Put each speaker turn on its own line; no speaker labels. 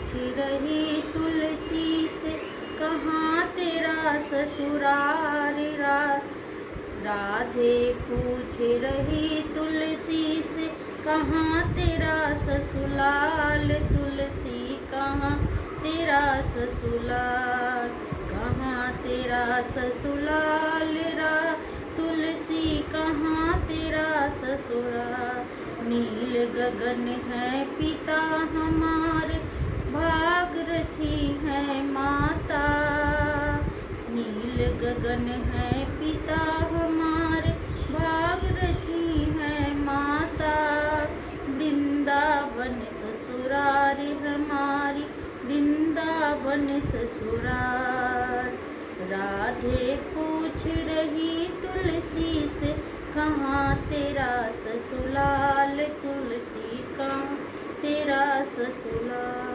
पूछ रही तुलसी से कहाँ तेरा ससुराल। राधे पूछ रही तुलसी से कहाँ तेरा ससुराल। तुलसी कहाँ तेरा ससुराल, कहाँ तेरा ससुराल। तुलसी कहाँ तेरा ससुराल। नील गगन है पिता हमारे, भागीरथी है माता। नील गगन है पिता हमारे, भागीरथी है माता। वृंदावन ससुराल हमारी, वृंदावन ससुराल। राधे पूछ रही तुलसी से कहाँ तेरा ससुराल। तुलसी कहाँ तेरा ससुराल।